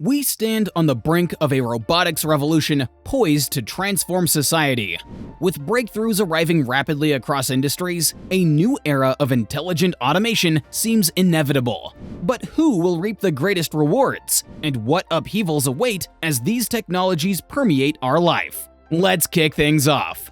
We stand on the brink of a robotics revolution poised to transform society. With breakthroughs arriving rapidly across industries, a new era of intelligent automation seems inevitable. But who will reap the greatest rewards? And what upheavals await as these technologies permeate our life? Let's kick things off.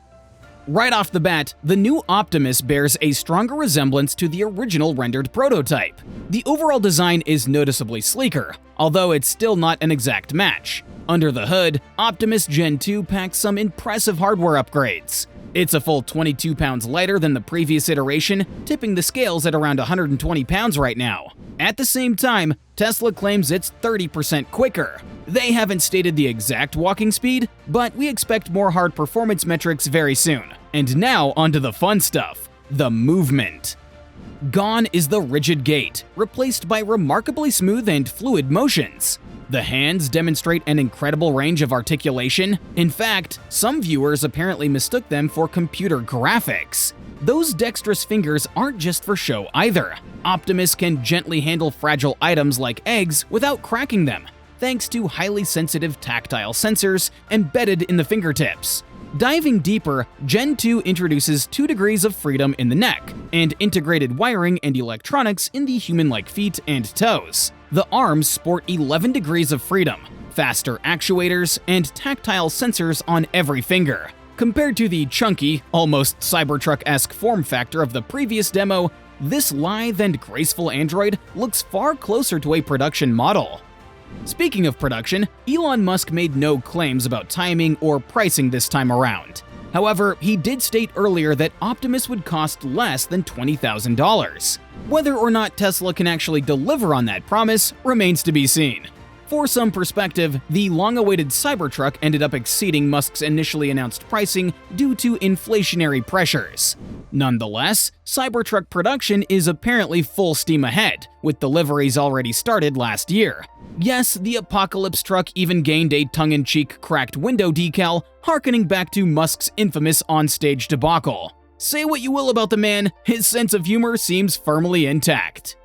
Right off the bat, the new Optimus bears a stronger resemblance to the original rendered prototype. The overall design is noticeably sleeker, although it's still not an exact match. Under the hood, Optimus Gen 2 packs some impressive hardware upgrades. It's a full 22 pounds lighter than the previous iteration, tipping the scales at around 120 pounds right now. At the same time, Tesla claims it's 30% quicker. They haven't stated the exact walking speed, but we expect more hard performance metrics very soon. And now onto the fun stuff, the movement. Gone is the rigid gait, replaced by remarkably smooth and fluid motions. The hands demonstrate an incredible range of articulation. In fact, some viewers apparently mistook them for computer graphics. Those dexterous fingers aren't just for show either. Optimus can gently handle fragile items like eggs without cracking them, thanks to highly sensitive tactile sensors embedded in the fingertips. Diving deeper, Gen 2 introduces 2 degrees of freedom in the neck, and integrated wiring and electronics in the human-like feet and toes. The arms sport 11 degrees of freedom, faster actuators, and tactile sensors on every finger. Compared to the chunky, almost Cybertruck-esque form factor of the previous demo, this lithe and graceful android looks far closer to a production model. Speaking of production, Elon Musk made no claims about timing or pricing this time around. However, he did state earlier that Optimus would cost less than $20,000. Whether or not Tesla can actually deliver on that promise remains to be seen. For some perspective, the long-awaited Cybertruck ended up exceeding Musk's initially announced pricing due to inflationary pressures. Nonetheless, Cybertruck production is apparently full steam ahead, with deliveries already started last year. Yes, the Apocalypse truck even gained a tongue-in-cheek cracked window decal, harkening back to Musk's infamous on-stage debacle. Say what you will about the man, his sense of humor seems firmly intact.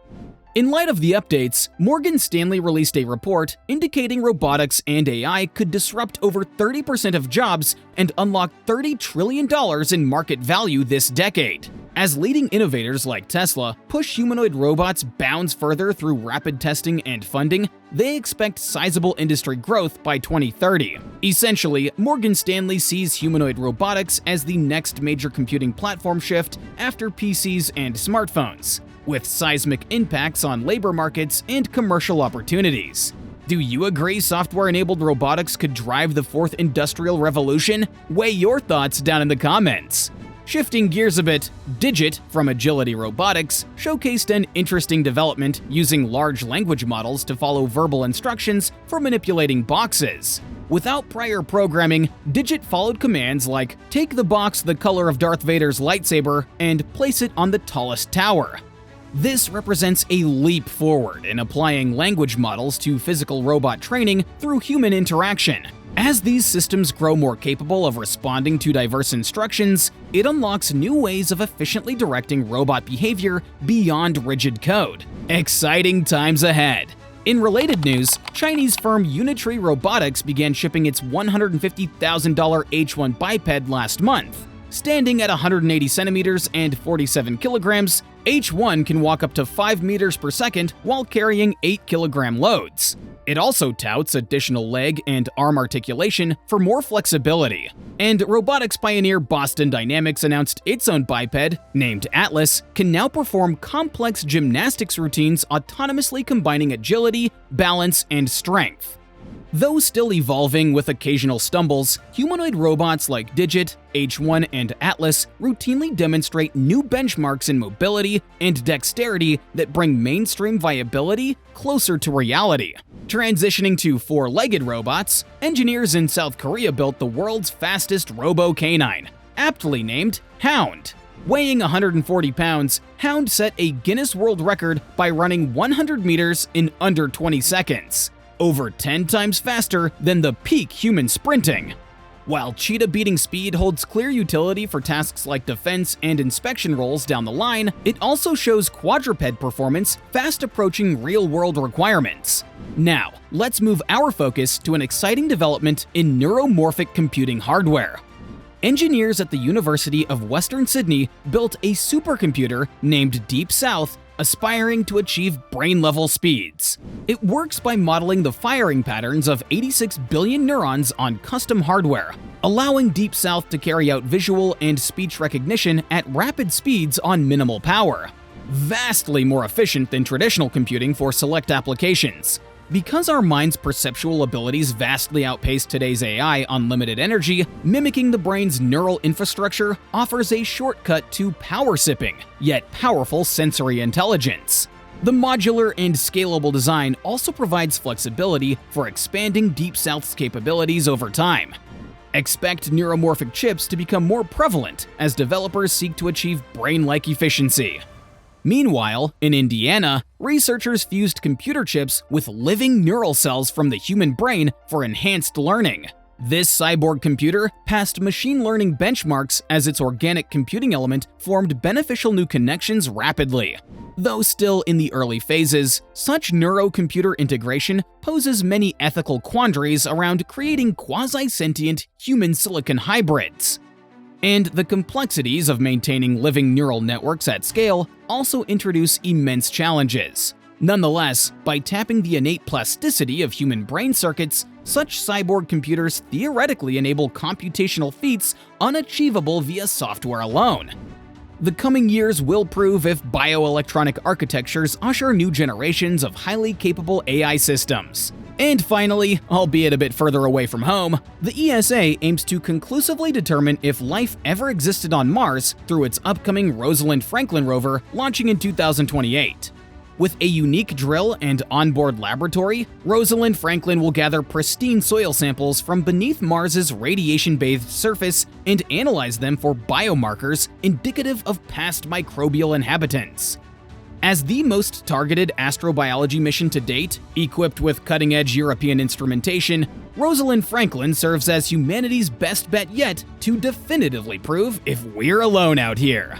In light of the updates, Morgan Stanley released a report indicating robotics and AI could disrupt over 30% of jobs and unlock $30 trillion in market value this decade. As leading innovators like Tesla push humanoid robots bounds further through rapid testing and funding, they expect sizable industry growth by 2030. Essentially, Morgan Stanley sees humanoid robotics as the next major computing platform shift after PCs and smartphones, with seismic impacts on labor markets and commercial opportunities. Do you agree software-enabled robotics could drive the fourth industrial revolution? Weigh your thoughts down in the comments. Shifting gears a bit, Digit from Agility Robotics showcased an interesting development using large language models to follow verbal instructions for manipulating boxes. Without prior programming, Digit followed commands like take the box the color of Darth Vader's lightsaber and place it on the tallest tower. This represents a leap forward in applying language models to physical robot training through human interaction. As these systems grow more capable of responding to diverse instructions, it unlocks new ways of efficiently directing robot behavior beyond rigid code. Exciting times ahead! In related news, Chinese firm Unitree Robotics began shipping its $150,000 H1 biped last month. Standing at 180 centimeters and 47 kilograms, H1 can walk up to 5 meters per second while carrying 8-kilogram loads. It also touts additional leg and arm articulation for more flexibility. And robotics pioneer Boston Dynamics announced its own biped, named Atlas, can now perform complex gymnastics routines autonomously combining agility, balance, and strength. Though still evolving with occasional stumbles, humanoid robots like Digit, H1, and Atlas routinely demonstrate new benchmarks in mobility and dexterity that bring mainstream viability closer to reality. Transitioning to 4-legged robots, engineers in South Korea built the world's fastest robo-canine, aptly named Hound. Weighing 140 pounds, Hound set a Guinness World Record by running 100 meters in under 20 seconds. Over 10 times faster than the peak human sprinting. While cheetah-beating speed holds clear utility for tasks like defense and inspection roles down the line, it also shows quadruped performance fast approaching real-world requirements. Now, let's move our focus to an exciting development in neuromorphic computing hardware. Engineers at the University of Western Sydney built a supercomputer named Deep South, aspiring to achieve brain-level speeds. It works by modeling the firing patterns of 86 billion neurons on custom hardware, allowing Deep South to carry out visual and speech recognition at rapid speeds on minimal power. Vastly more efficient than traditional computing for select applications. Because our mind's perceptual abilities vastly outpace today's AI on limited energy, mimicking the brain's neural infrastructure offers a shortcut to power-sipping, yet powerful sensory intelligence. The modular and scalable design also provides flexibility for expanding Deep South's capabilities over time. Expect neuromorphic chips to become more prevalent as developers seek to achieve brain-like efficiency. Meanwhile, in Indiana, researchers fused computer chips with living neural cells from the human brain for enhanced learning. This cyborg computer passed machine learning benchmarks as its organic computing element formed beneficial new connections rapidly. Though still in the early phases, such neurocomputer integration poses many ethical quandaries around creating quasi-sentient human silicon hybrids. And the complexities of maintaining living neural networks at scale also introduce immense challenges. Nonetheless, by tapping the innate plasticity of human brain circuits, such cyborg computers theoretically enable computational feats unachievable via software alone. The coming years will prove if bioelectronic architectures usher new generations of highly capable AI systems. And finally, albeit a bit further away from home, the ESA aims to conclusively determine if life ever existed on Mars through its upcoming Rosalind Franklin rover launching in 2028. With a unique drill and onboard laboratory, Rosalind Franklin will gather pristine soil samples from beneath Mars's radiation-bathed surface and analyze them for biomarkers indicative of past microbial inhabitants. As the most targeted astrobiology mission to date, equipped with cutting-edge European instrumentation, Rosalind Franklin serves as humanity's best bet yet to definitively prove if we're alone out here.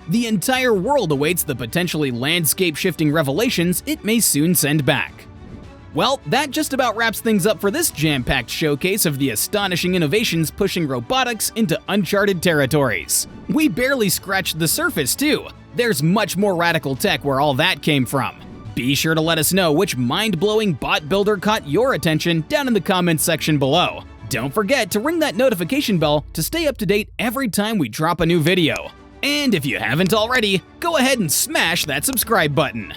The entire world awaits the potentially landscape-shifting revelations it may soon send back. Well, that just about wraps things up for this jam-packed showcase of the astonishing innovations pushing robotics into uncharted territories. We barely scratched the surface, too. There's much more radical tech where all that came from. Be sure to let us know which mind-blowing bot builder caught your attention down in the comments section below. Don't forget to ring that notification bell to stay up to date every time we drop a new video. And if you haven't already, go ahead and smash that subscribe button.